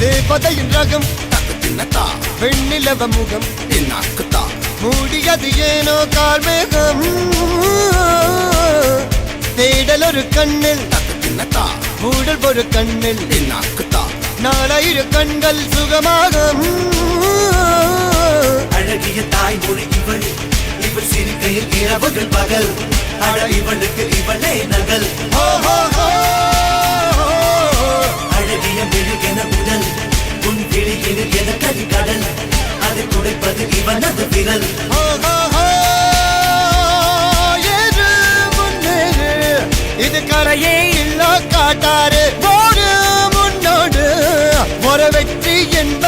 தேவதையின் ரகம் தக்கத்தின்னதா வெண்ணிலவ முகம் என்னாக்குதா மூடியது ஏனோ கார்மேகம் தேடல் ஒரு கண்ணில் தக்கத்தின்னதா மூடல் ஒரு கண்ணில் என்னாக்குதா நாளையிரு கண்கள் சுகமாக அழகிய தாய்மொழி இவள் இவள் சிரிக்கையில் இரவுகள் பகல் அழ இவளுக்கு இவளே நகல் அழகிய மெழுகென உடல் உன் விழியில் என கரி கடல் அதை துடைப்பது இவனது விரல் இது கரையே இல்ல காட்டாரு முன்னோடு ஒரு வெற்றி என்று